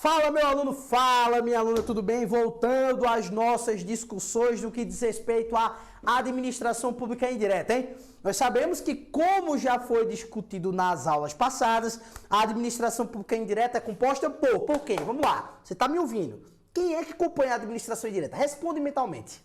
Fala, meu aluno, fala, minha aluna, tudo bem? Voltando às nossas discussões do que diz respeito à administração pública indireta, hein? Nós sabemos que, como já foi discutido nas aulas passadas, a administração pública indireta é composta por quem? Vamos lá, você está me ouvindo? Quem é que compõe a administração indireta? Responde mentalmente.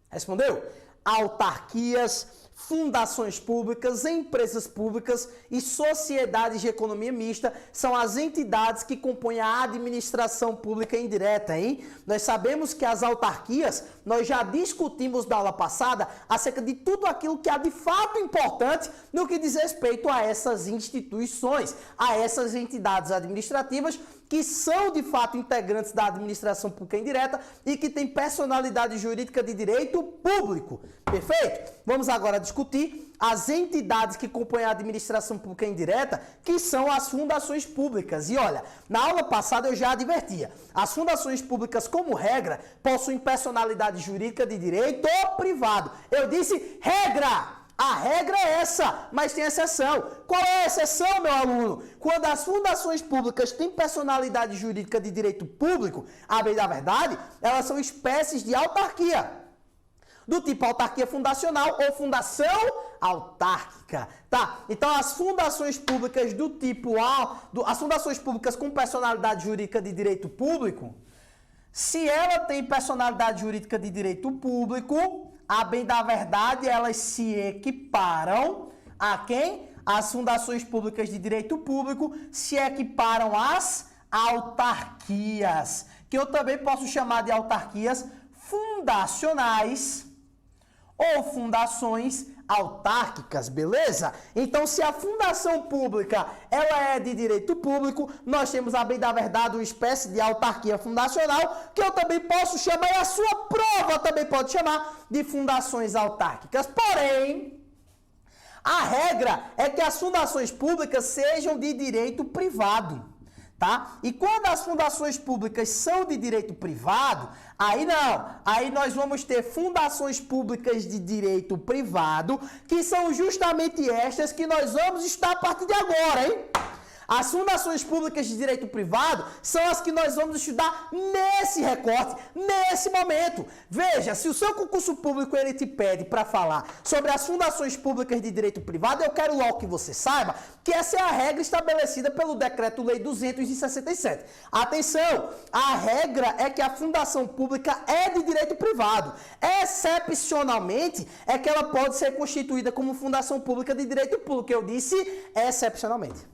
Respondeu? Autarquias, fundações públicas, empresas públicas e sociedades de economia mista são as entidades que compõem a administração pública indireta, hein? Nós sabemos que as autarquias, nós já discutimos na aula passada acerca de tudo aquilo que há de fato importante no que diz respeito a essas instituições, a essas entidades administrativas que são de fato integrantes da administração pública indireta e que têm personalidade jurídica de direito público. Perfeito? Vamos agora discutir as entidades que compõem a administração pública indireta, que são as fundações públicas. E olha, na aula passada eu já advertia, as fundações públicas, como regra, possuem personalidade jurídica de direito privado. Eu disse regra! A regra é essa, mas tem exceção. Qual é a exceção, meu aluno? Quando as fundações públicas têm personalidade jurídica de direito público, a bem da verdade, elas são espécies de autarquia, do tipo autarquia fundacional ou fundação autárquica, tá? Então, as fundações públicas do tipo as fundações públicas com personalidade jurídica de direito público, se ela tem personalidade jurídica de direito público, a bem da verdade, elas se equiparam a quem? As fundações públicas de direito público se equiparam às autarquias, que eu também posso chamar de autarquias fundacionais ou fundações autárquicas, beleza? Então, se a fundação pública ela é de direito público, nós temos, a bem da verdade, uma espécie de autarquia fundacional, que eu também posso chamar, e a sua prova também pode chamar, de fundações autárquicas. Porém, a regra é que as fundações públicas sejam de direito privado. Tá? E quando as fundações públicas são de direito privado, aí não, aí nós vamos ter fundações públicas de direito privado, que são justamente estas que nós vamos estudar a partir de agora, hein? As fundações públicas de direito privado são as que nós vamos estudar nesse recorte, nesse momento. Veja, se o seu concurso público ele te pede para falar sobre as fundações públicas de direito privado, eu quero logo que você saiba que essa é a regra estabelecida pelo Decreto-Lei 267. Atenção, a regra é que a fundação pública é de direito privado. Excepcionalmente, é que ela pode ser constituída como fundação pública de direito público. Eu disse excepcionalmente.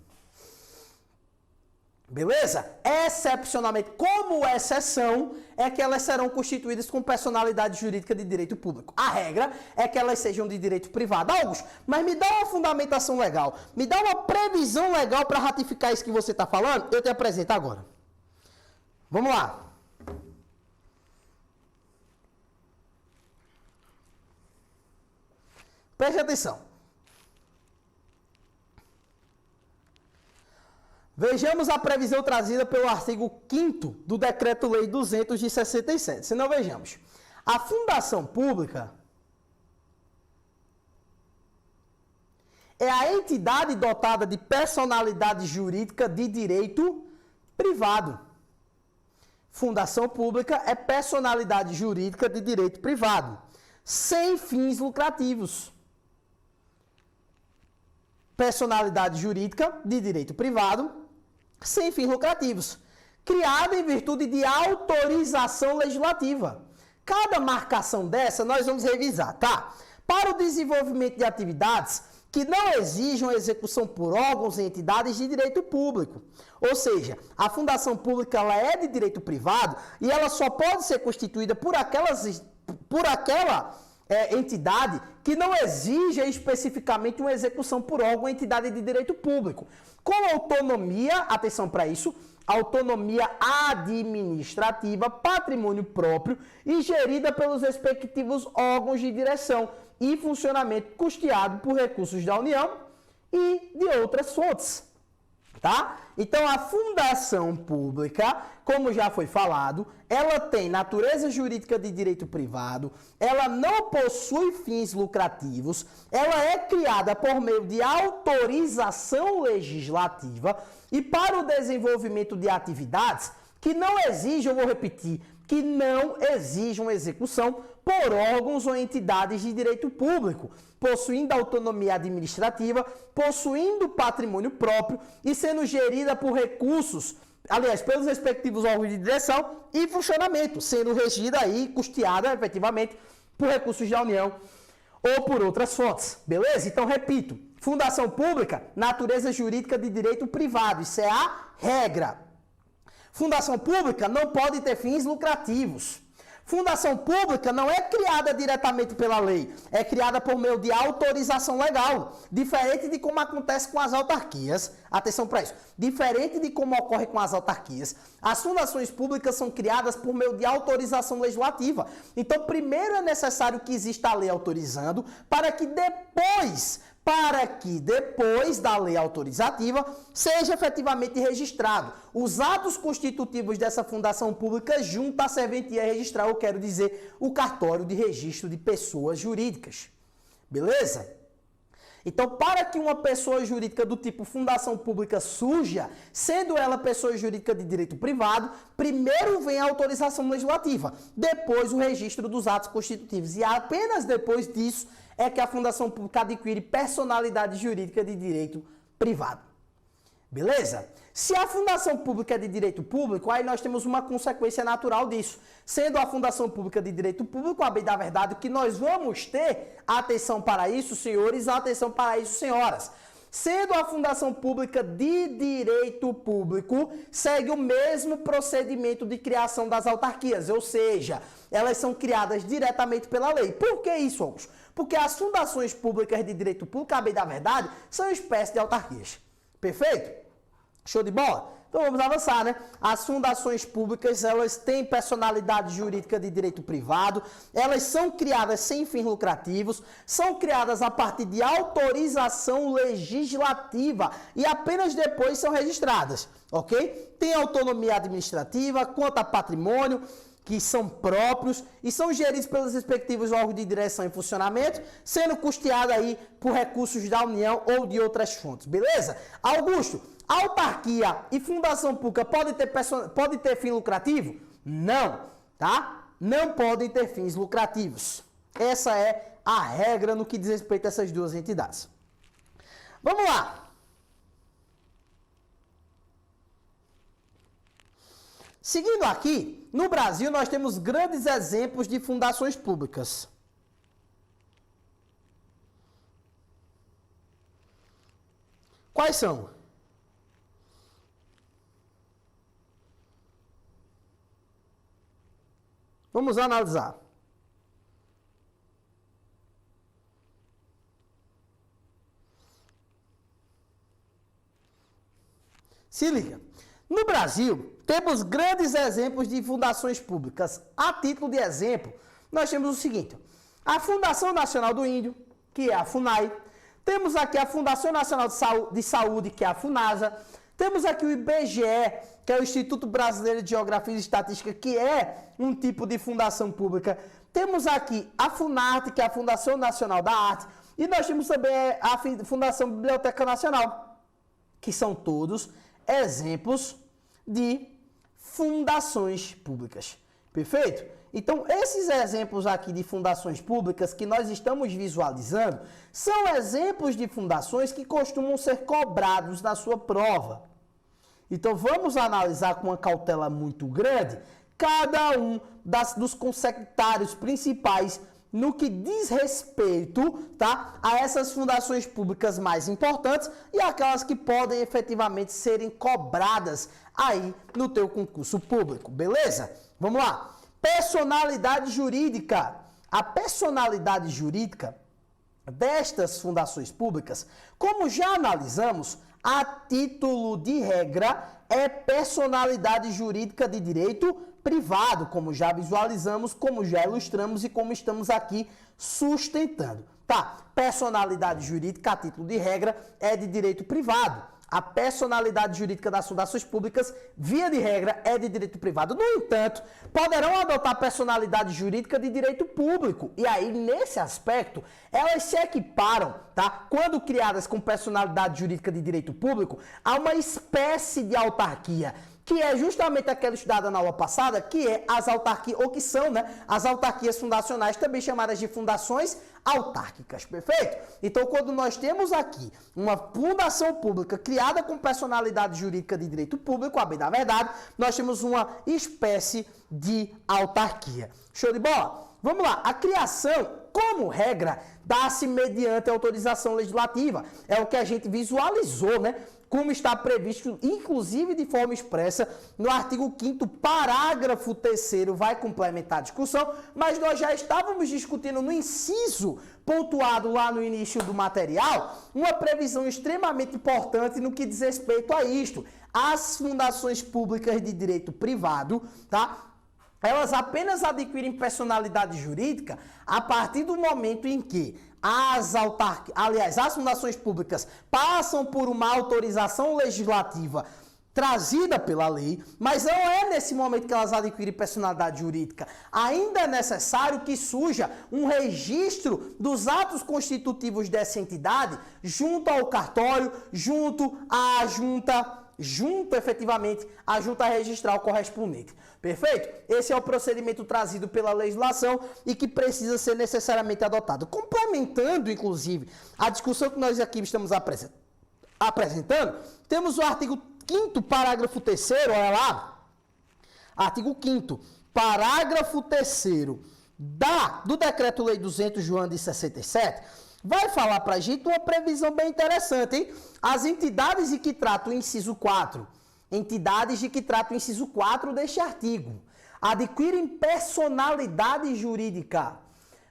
Beleza? Excepcionalmente, como exceção, é que elas serão constituídas com personalidade jurídica de direito público. A regra é que elas sejam de direito privado. Augusto, mas me dá uma fundamentação legal, me dá uma previsão legal para ratificar isso que você está falando? Eu te apresento agora. Vamos lá. Preste atenção. Vejamos a previsão trazida pelo artigo 5º do Decreto-Lei 267. Se não, vejamos. A fundação pública é a entidade dotada de personalidade jurídica de direito privado. Fundação pública é personalidade jurídica de direito privado, sem fins lucrativos. Personalidade jurídica de direito privado, sem fins lucrativos, criada em virtude de autorização legislativa. Cada marcação dessa nós vamos revisar, tá? Para o desenvolvimento de atividades que não exijam execução por órgãos e entidades de direito público. Ou seja, a fundação pública ela é de direito privado e ela só pode ser constituída por aquela entidade que não exija especificamente uma execução por órgão ou entidade de direito público. Com autonomia, atenção para isso, autonomia administrativa, patrimônio próprio e gerida pelos respectivos órgãos de direção e funcionamento custeado por recursos da União e de outras fontes. Tá? Então, a fundação pública, como já foi falado, ela tem natureza jurídica de direito privado, ela não possui fins lucrativos, ela é criada por meio de autorização legislativa e para o desenvolvimento de atividades que não exijam, eu vou repetir, que não exijam execução por órgãos ou entidades de direito público, possuindo autonomia administrativa, possuindo patrimônio próprio e sendo gerida por recursos, aliás, pelos respectivos órgãos de direção e funcionamento, sendo regida e custeada, efetivamente, por recursos da União ou por outras fontes, beleza? Então, repito, fundação pública, natureza jurídica de direito privado, isso é a regra. Fundação pública não pode ter fins lucrativos. Fundação pública não é criada diretamente pela lei, é criada por meio de autorização legal, diferente de como acontece com as autarquias. Atenção para isso. Diferente de como ocorre com as autarquias, as fundações públicas são criadas por meio de autorização legislativa. Então, primeiro é necessário que exista a lei autorizando, para que depois da lei autorizativa seja efetivamente registrado. Os atos constitutivos dessa fundação pública junto à serventia registral, eu quero dizer, o cartório de registro de pessoas jurídicas. Beleza? Então, para que uma pessoa jurídica do tipo fundação pública surja, sendo ela pessoa jurídica de direito privado, primeiro vem a autorização legislativa, depois o registro dos atos constitutivos. E apenas depois disso é que a fundação pública adquire personalidade jurídica de direito privado. Beleza? Se a fundação pública é de direito público, aí nós temos uma consequência natural disso. Sendo a fundação pública de direito público, a bem da verdade, o que nós vamos ter, atenção para isso, senhores, atenção para isso, senhoras. Sendo a fundação pública de direito público, segue o mesmo procedimento de criação das autarquias, ou seja, elas são criadas diretamente pela lei. Por que isso, Augusto? Porque as fundações públicas de direito público, a bem da verdade, são uma espécie de autarquias. Perfeito? Show de bola? Então vamos avançar, né? As fundações públicas, elas têm personalidade jurídica de direito privado, elas são criadas sem fins lucrativos, são criadas a partir de autorização legislativa e apenas depois são registradas, ok? Tem autonomia administrativa, quanto a patrimônio, que são próprios e são geridos pelos respectivos órgãos de direção e funcionamento, sendo custeado aí por recursos da União ou de outras fontes, beleza? Augusto, autarquia e fundação pública pode ter fim lucrativo? Não, tá? Não podem ter fins lucrativos. Essa é a regra no que diz respeito a essas duas entidades. Vamos lá. Seguindo aqui, no Brasil nós temos grandes exemplos de fundações públicas. Quais são? Vamos analisar. Se liga. No Brasil, temos grandes exemplos de fundações públicas. A título de exemplo, nós temos o seguinte: a Fundação Nacional do Índio, que é a FUNAI. Temos aqui a Fundação Nacional de Saúde, que é a FUNASA. Temos aqui o IBGE, que é o Instituto Brasileiro de Geografia e Estatística, que é um tipo de fundação pública. Temos aqui a FUNARTE, que é a Fundação Nacional da Arte. E nós temos também a Fundação Biblioteca Nacional, que são todos exemplos de fundações públicas. Perfeito? Então, esses exemplos aqui de fundações públicas que nós estamos visualizando são exemplos de fundações que costumam ser cobrados na sua prova. Então, vamos analisar com uma cautela muito grande cada um dos consectários principais no que diz respeito, tá, a essas fundações públicas mais importantes e aquelas que podem efetivamente serem cobradas aí no teu concurso público, beleza? Vamos lá. Personalidade jurídica. A personalidade jurídica destas fundações públicas, como já analisamos, a título de regra, é personalidade jurídica de direito privado, como já visualizamos, como já ilustramos e como estamos aqui sustentando. Tá, personalidade jurídica, a título de regra, é de direito privado. a personalidade jurídica das fundações públicas, via de regra, é de direito privado. No entanto, poderão adotar personalidade jurídica de direito público. E aí, nesse aspecto, elas se equiparam, tá? Quando criadas com personalidade jurídica de direito público, a uma espécie de autarquia, que é justamente aquela estudada na aula passada, que é as autarquias, ou que são, né, as autarquias fundacionais, também chamadas de fundações autárquicas, perfeito? Então, quando nós temos aqui uma fundação pública criada com personalidade jurídica de direito público, a bem da verdade, nós temos uma espécie de autarquia. Show de bola? Vamos lá, a criação, como regra, dá-se mediante autorização legislativa. É o que a gente visualizou, né? Como está previsto, inclusive de forma expressa, no artigo 5º, parágrafo 3º, vai complementar a discussão, mas nós já estávamos discutindo no inciso pontuado lá no início do material, uma previsão extremamente importante no que diz respeito a isto. As fundações públicas de direito privado, tá? Elas apenas adquirem personalidade jurídica a partir do momento em que as fundações públicas passam por uma autorização legislativa trazida pela lei, mas não é nesse momento que elas adquirem personalidade jurídica. Ainda é necessário que surja um registro dos atos constitutivos dessa entidade junto ao cartório, junto efetivamente à junta registral correspondente. Perfeito? Esse é o procedimento trazido pela legislação e que precisa ser necessariamente adotado. Complementando, inclusive, a discussão que nós aqui estamos apresentando, temos o artigo 5º, parágrafo 3º, olha lá. Artigo 5º, parágrafo 3º do Decreto-Lei 200, de 67, vai falar pra gente uma previsão bem interessante, hein? As entidades de que trata o inciso 4, deste artigo, adquirem personalidade jurídica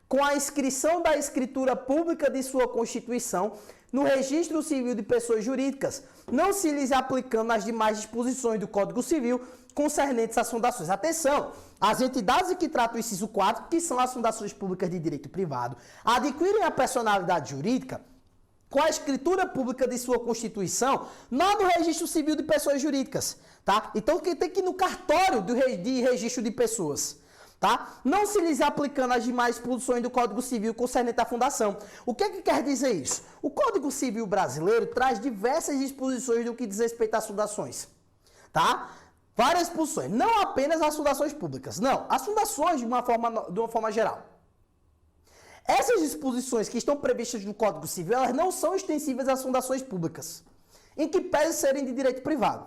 com a inscrição da escritura pública de sua Constituição no Registro Civil de Pessoas Jurídicas, não se lhes aplicando as demais disposições do Código Civil concernentes às fundações. Atenção! As entidades que tratam o inciso 4, que são as fundações públicas de direito privado, adquirem a personalidade jurídica com a escritura pública de sua Constituição, não no Registro Civil de Pessoas Jurídicas, tá? Então, tem que ir no cartório de registro de pessoas, tá? Não se lhes aplicando as demais disposições do Código Civil concernente à fundação. O que quer dizer isso? O Código Civil brasileiro traz diversas disposições do que diz respeito às fundações, tá? Várias disposições, não apenas as fundações públicas, não, as fundações de uma forma geral. Essas disposições que estão previstas no Código Civil, elas não são extensíveis às fundações públicas, em que pese serem de direito privado.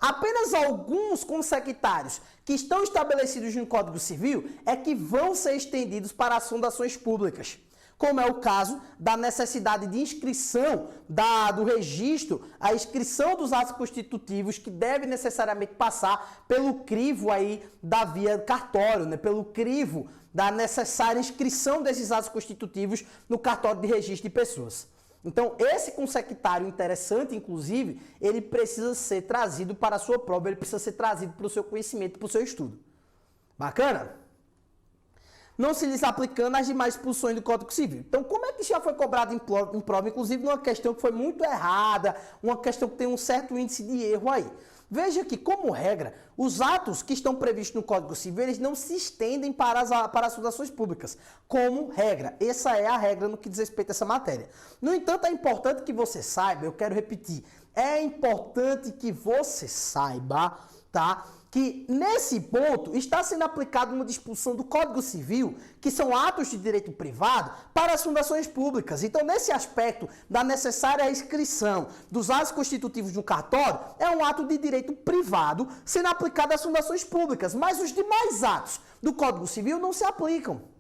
Apenas alguns consectários que estão estabelecidos no Código Civil é que vão ser estendidos para as fundações públicas, como é o caso da necessidade de inscrição do registro, a inscrição dos atos constitutivos que deve necessariamente passar pelo crivo aí da via cartório, né? Pelo crivo da necessária inscrição desses atos constitutivos no cartório de registro de pessoas. Então, esse consectário interessante, inclusive, ele precisa ser trazido para a sua prova, ele precisa ser trazido para o seu conhecimento, para o seu estudo. Bacana? Não se lhes aplicando as demais disposições do Código Civil. Então, como é que já foi cobrado em prova, inclusive numa questão que foi muito errada, uma questão que tem um certo índice de erro aí? Veja que, como regra, os atos que estão previstos no Código Civil, eles não se estendem para as fundações públicas, como regra. Essa é a regra no que diz respeito a essa matéria. No entanto, é importante que você saiba, eu quero repetir, é importante que você saiba, tá? Que nesse ponto está sendo aplicada uma disposição do Código Civil, que são atos de direito privado, para as fundações públicas. Então, nesse aspecto da necessária inscrição dos atos constitutivos no cartório, é um ato de direito privado sendo aplicado às fundações públicas, mas os demais atos do Código Civil não se aplicam.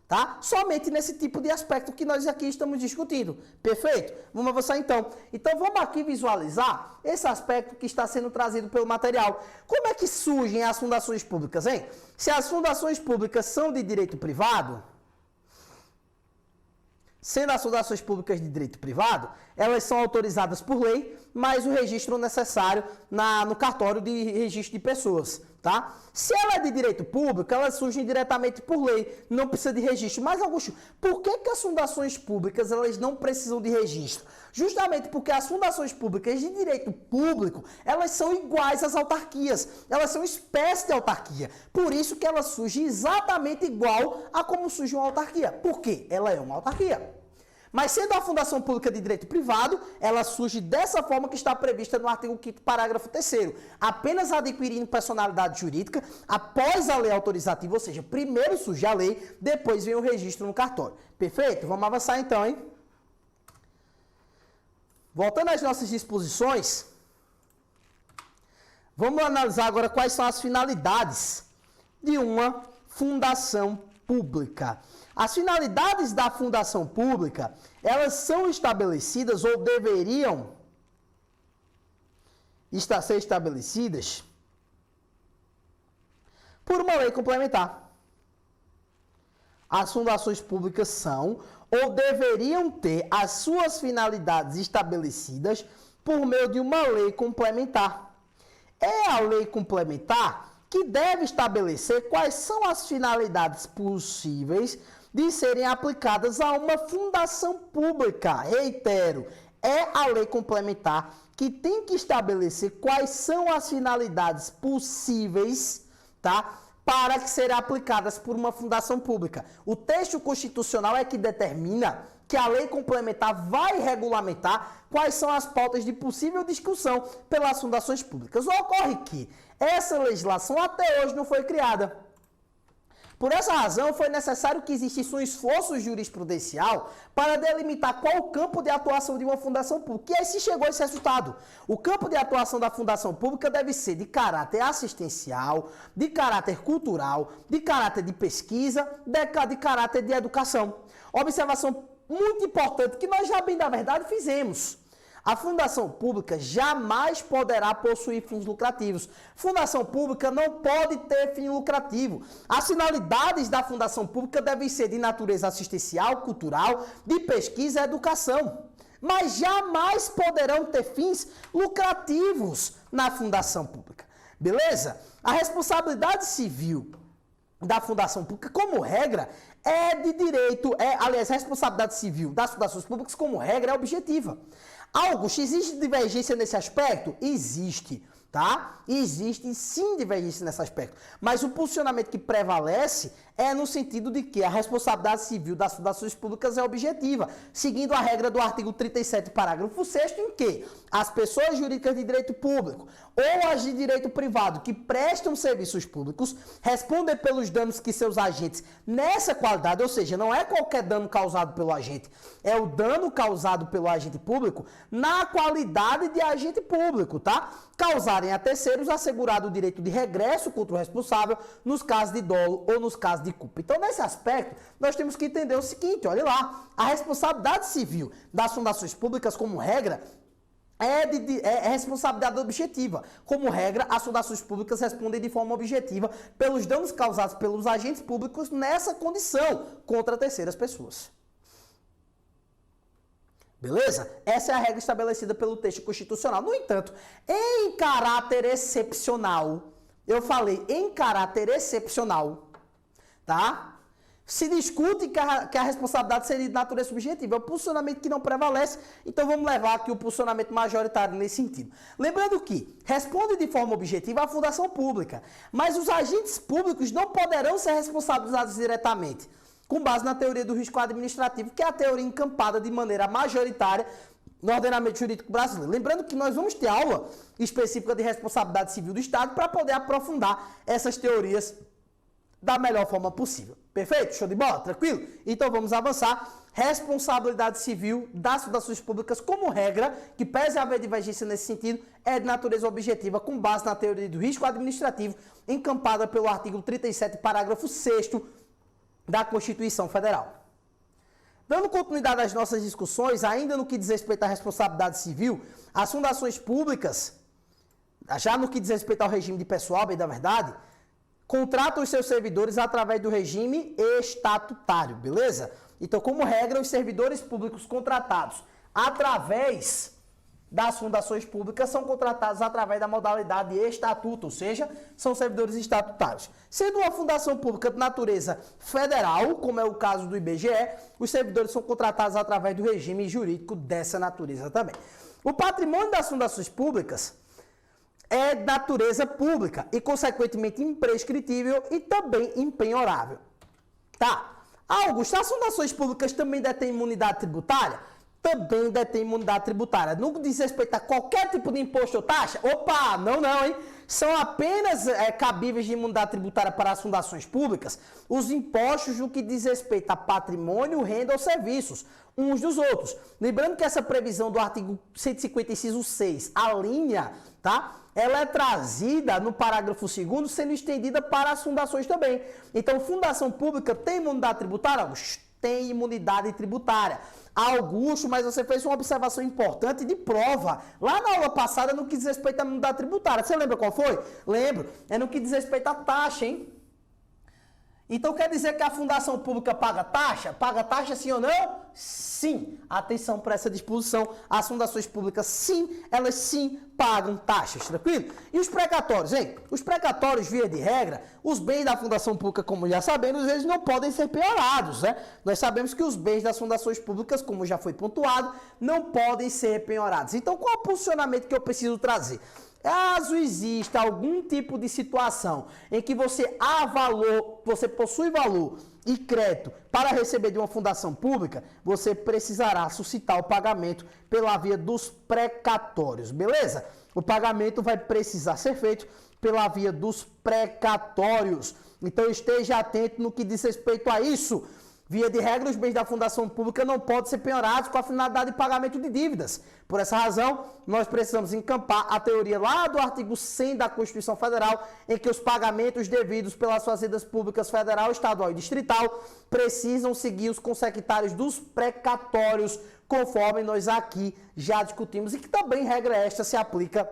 Tá? Somente nesse tipo de aspecto que nós aqui estamos discutindo. Perfeito? Vamos avançar então. Então vamos aqui visualizar esse aspecto que está sendo trazido pelo material. Como é que surgem as fundações públicas, hein? Se as fundações públicas são de direito privado, sendo as fundações públicas de direito privado, elas são autorizadas por lei, mas o registro necessário no cartório de registro de pessoas, tá? Se ela é de direito público, elas surgem diretamente por lei, não precisa de registro. Mas, Augusto, por que as fundações públicas elas não precisam de registro? Justamente porque as fundações públicas de direito público, elas são iguais às autarquias, elas são espécie de autarquia. Por isso que ela surge exatamente igual a como surge uma autarquia. Por quê? Ela é uma autarquia. Mas sendo a fundação pública de direito privado, ela surge dessa forma que está prevista no artigo 5º, parágrafo 3º. Apenas adquirindo personalidade jurídica após a lei autorizativa, ou seja, primeiro surge a lei, depois vem o registro no cartório. Perfeito? Vamos avançar então, hein? Voltando às nossas disposições, vamos analisar agora quais são as finalidades de uma fundação pública. As finalidades da fundação pública, elas são estabelecidas ou deveriam ser estabelecidas por uma lei complementar. As fundações públicas são ou deveriam ter as suas finalidades estabelecidas por meio de uma lei complementar. É a lei complementar que deve estabelecer quais são as finalidades possíveis de serem aplicadas a uma fundação pública. Reitero, é a lei complementar que tem que estabelecer quais são as finalidades possíveis, tá, para que serem aplicadas por uma fundação pública. O texto constitucional é que determina que a lei complementar vai regulamentar quais são as pautas de possível discussão pelas fundações públicas. Ocorre que essa legislação até hoje não foi criada. Por essa razão, foi necessário que existisse um esforço jurisprudencial para delimitar qual o campo de atuação de uma fundação pública. E aí se chegou a esse resultado. O campo de atuação da fundação pública deve ser de caráter assistencial, de caráter cultural, de caráter de pesquisa, de caráter de educação. Observação muito importante que nós já bem da verdade fizemos. A fundação pública jamais poderá possuir fins lucrativos. Fundação pública não pode ter fim lucrativo. As finalidades da fundação pública devem ser de natureza assistencial, cultural, de pesquisa e educação. Mas jamais poderão ter fins lucrativos na fundação pública. Beleza? A responsabilidade civil da fundação pública, como regra, é de direito, aliás, a responsabilidade civil das fundações públicas, como regra, é objetiva. Augusto, existe divergência nesse aspecto? Existe, tá? Existe sim divergência nesse aspecto. Mas o posicionamento que prevalece é no sentido de que a responsabilidade civil das fundações públicas é objetiva, seguindo a regra do artigo 37, parágrafo 6º, em que as pessoas jurídicas de direito público ou as de direito privado que prestam serviços públicos respondem pelos danos que seus agentes, nessa qualidade, ou seja, não é qualquer dano causado pelo agente, é o dano causado pelo agente público na qualidade de agente público, tá? Causarem a terceiros assegurado o direito de regresso contra o responsável nos casos de dolo ou nos casos de culpa. Então, nesse aspecto, nós temos que entender o seguinte, olha lá, a responsabilidade civil das fundações públicas, como regra, é responsabilidade objetiva. Como regra, as fundações públicas respondem de forma objetiva pelos danos causados pelos agentes públicos nessa condição contra terceiras pessoas. Beleza? Essa é a regra estabelecida pelo texto constitucional. No entanto, em caráter excepcional, eu falei em caráter excepcional, tá? Se discute que a responsabilidade seria de natureza subjetiva. É o posicionamento que não prevalece, então vamos levar aqui o posicionamento majoritário nesse sentido. Lembrando que responde de forma objetiva a fundação pública, mas os agentes públicos não poderão ser responsabilizados diretamente, com base na teoria do risco administrativo, que é a teoria encampada de maneira majoritária no ordenamento jurídico brasileiro. Lembrando que nós vamos ter aula específica de responsabilidade civil do Estado para poder aprofundar essas teorias da melhor forma possível. Perfeito? Show de bola? Tranquilo? Então vamos avançar. Responsabilidade civil das fundações públicas, como regra, que pese haver divergência nesse sentido, é de natureza objetiva, com base na teoria do risco administrativo, encampada pelo artigo 37, parágrafo 6º da Constituição Federal. Dando continuidade às nossas discussões, ainda no que diz respeito à responsabilidade civil, as fundações públicas, já no que diz respeito ao regime de pessoal, bem da verdade, contratam os seus servidores através do regime estatutário, beleza? Então, como regra, os servidores públicos contratados através das fundações públicas são contratados através da modalidade de estatuto, ou seja, são servidores estatutários. Sendo uma fundação pública de natureza federal, como é o caso do IBGE, os servidores são contratados através do regime jurídico dessa natureza também. O patrimônio das fundações públicas é de natureza pública e, consequentemente, imprescritível e também impenhorável. Tá? Augusto, as fundações públicas também detêm imunidade tributária? Também detém imunidade tributária. No que diz respeito a qualquer tipo de imposto ou taxa? Opa, não, hein? São apenas cabíveis de imunidade tributária para as fundações públicas os impostos no que diz respeito a patrimônio, renda ou serviços, uns dos outros. Lembrando que essa previsão do artigo 150, inciso 6, a linha, tá? Ela é trazida no parágrafo 2º, sendo estendida para as fundações também. Então, fundação pública tem imunidade tributária? Tem imunidade tributária. Augusto, mas você fez uma observação importante de prova. Lá na aula passada, no que diz respeito à imunidade tributária. Você lembra qual foi? Lembro. É no que diz respeito à taxa, hein? Então quer dizer que a fundação pública paga taxa? Paga taxa sim ou não? Sim. Atenção para essa disposição. As fundações públicas, sim, elas sim pagam taxas, tranquilo? E os precatórios, hein? Os precatórios, via de regra, os bens da fundação pública, como já sabemos, eles não podem ser penhorados, né? Nós sabemos que os bens das fundações públicas, como já foi pontuado, não podem ser penhorados. Então qual é o posicionamento que eu preciso trazer? Caso exista algum tipo de situação em que você possui valor e crédito para receber de uma fundação pública, você precisará suscitar o pagamento pela via dos precatórios, beleza? O pagamento vai precisar ser feito pela via dos precatórios. Então esteja atento no que diz respeito a isso. Via de regra, os bens da fundação pública não podem ser penhorados com a finalidade de pagamento de dívidas. Por essa razão, nós precisamos encampar a teoria lá do artigo 100 da Constituição Federal, em que os pagamentos devidos pelas fazendas públicas federal, estadual e distrital precisam seguir os consectários dos precatórios, conforme nós aqui já discutimos, e que também, regra esta, se aplica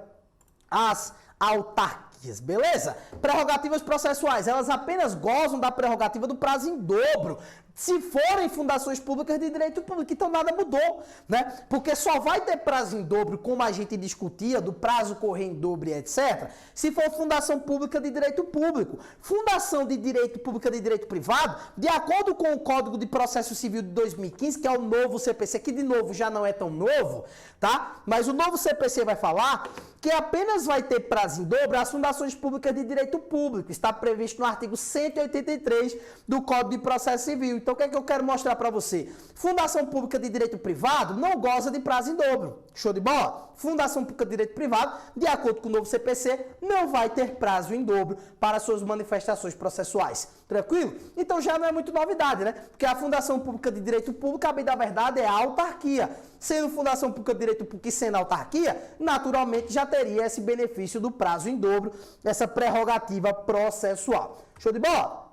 às autarquias. Beleza? Prerrogativas processuais, elas apenas gozam da prerrogativa do prazo em dobro se forem fundações públicas de direito público. Então nada mudou, né? Porque só vai ter prazo em dobro, como a gente discutia, do prazo correr em dobro e etc., se for fundação pública de direito público. Fundação de direito pública de direito privado, de acordo com o Código de Processo Civil de 2015, que é o novo CPC, que de novo já não é tão novo, tá? Mas o novo CPC vai falar que apenas vai ter prazo em dobro as fundações públicas de direito público. Está previsto no artigo 183 do Código de Processo Civil. Então, o que é que eu quero mostrar para você? Fundação pública de direito privado não goza de prazo em dobro. Show de bola? Fundação pública de direito privado, de acordo com o novo CPC, não vai ter prazo em dobro para suas manifestações processuais. Tranquilo? Então já não é muito novidade, né? Porque a fundação pública de direito público, a bem da verdade, é a autarquia. Sendo fundação pública de direito público e sendo autarquia, naturalmente já teria esse benefício do prazo em dobro, essa prerrogativa processual. Show de bola?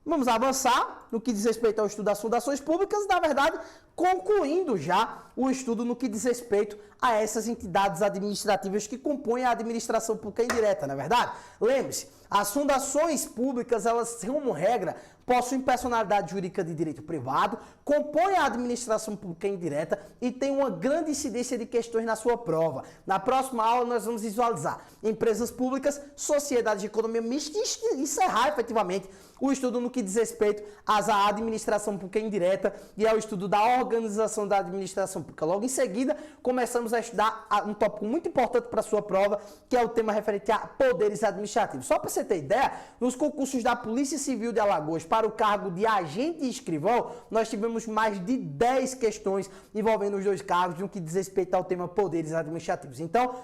Vamos avançar no que diz respeito ao estudo das fundações públicas, na verdade, concluindo já o estudo no que diz respeito a essas entidades administrativas que compõem a administração pública indireta, não é verdade? Lembre-se, as fundações públicas, elas, como regra, possuem personalidade jurídica de direito privado, compõem a administração pública indireta e têm uma grande incidência de questões na sua prova. Na próxima aula nós vamos visualizar empresas públicas, sociedades de economia mista e encerrar efetivamente o estudo no que diz respeito à administração pública indireta e ao estudo da organização da administração pública. Logo em seguida, começamos a estudar um tópico muito importante para a sua prova, que é o tema referente a poderes administrativos. Só para você ter ideia, nos concursos da Polícia Civil de Alagoas para o cargo de agente e escrivão, nós tivemos mais de 10 questões envolvendo os dois cargos no que diz respeito ao tema poderes administrativos. Então,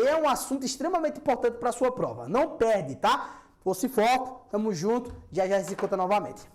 é um assunto extremamente importante para a sua prova. Não perde, tá? Fosse foco, tamo junto, já se encontra novamente.